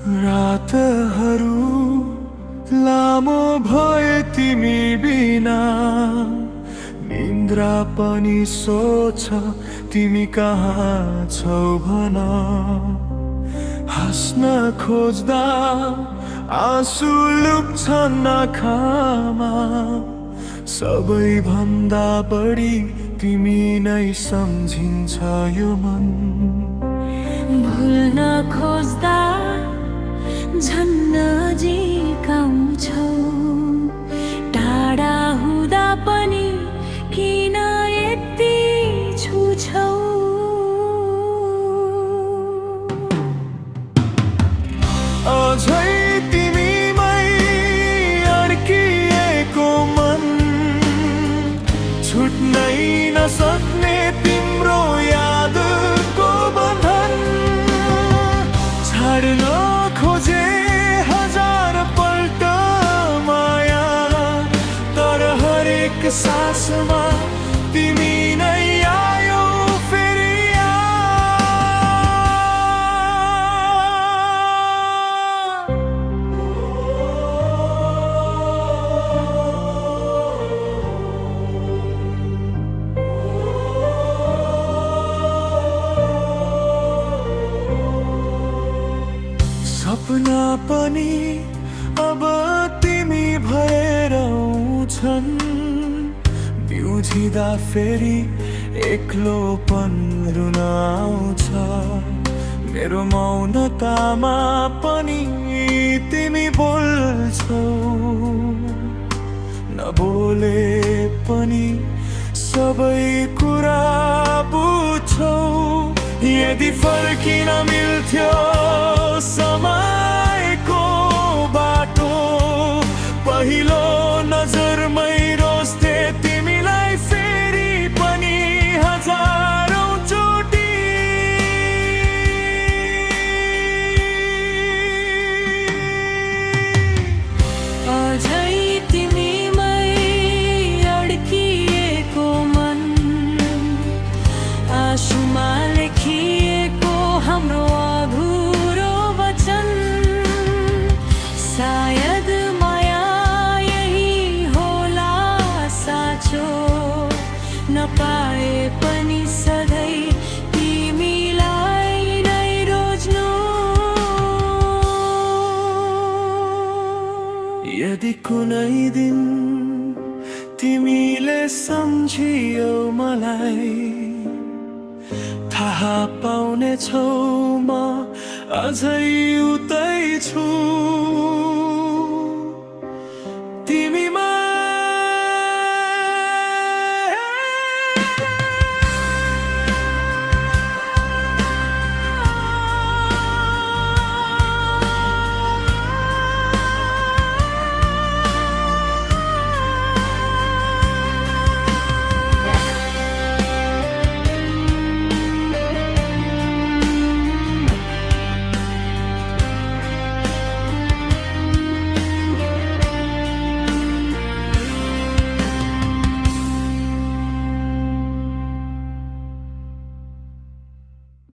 रातहरू लामो भए तिमी बिना निन्द्रा पनि सोच तिमी कहाँ छौ भन हाँस्न खोज्दा आँसु लुक्छन् आँखामा सबैभन्दा बढी तिमी नै सम्झिन्छ यो मन भुल्न खोज्दा झन् नजिकाउँछौ टाढा हुँदा पनि किन यति छुछौ अझै तिमीमै अड्किएको मन छुट्नै नसक्ने तिम्रो यादको बन्धन छाड्न खोजे हजार पल्ट माया तर हरेक सासमा तिमी नै आयौ फेरि सपना पनि अब तिमी भएर आउँछन् बिउझिँदा फेरि एक्लोपन रुन आउँछ मेरो मौनतामा पनि तिमी बोल्छौ नबोले पनि सबै कुरा बुझ्छौ यदि फर्किन मिल्थ्यो समयको बाटो पहिलो नजरमै रोज्थे तिमीलाई फेरि पनि हजारौँ चोटि अझै तिमीमै अड्किएको मन आँसुमा लेखिएको हाम्रो अधुरो वचन सायद माया यही होला साँचो नपाए पनि सधैँ तिमीलाई नै रोज्नु यदि कुनै दिन तिमीले सम्झियौ मलाई थाहा पाउने छौ म अझै उतै छु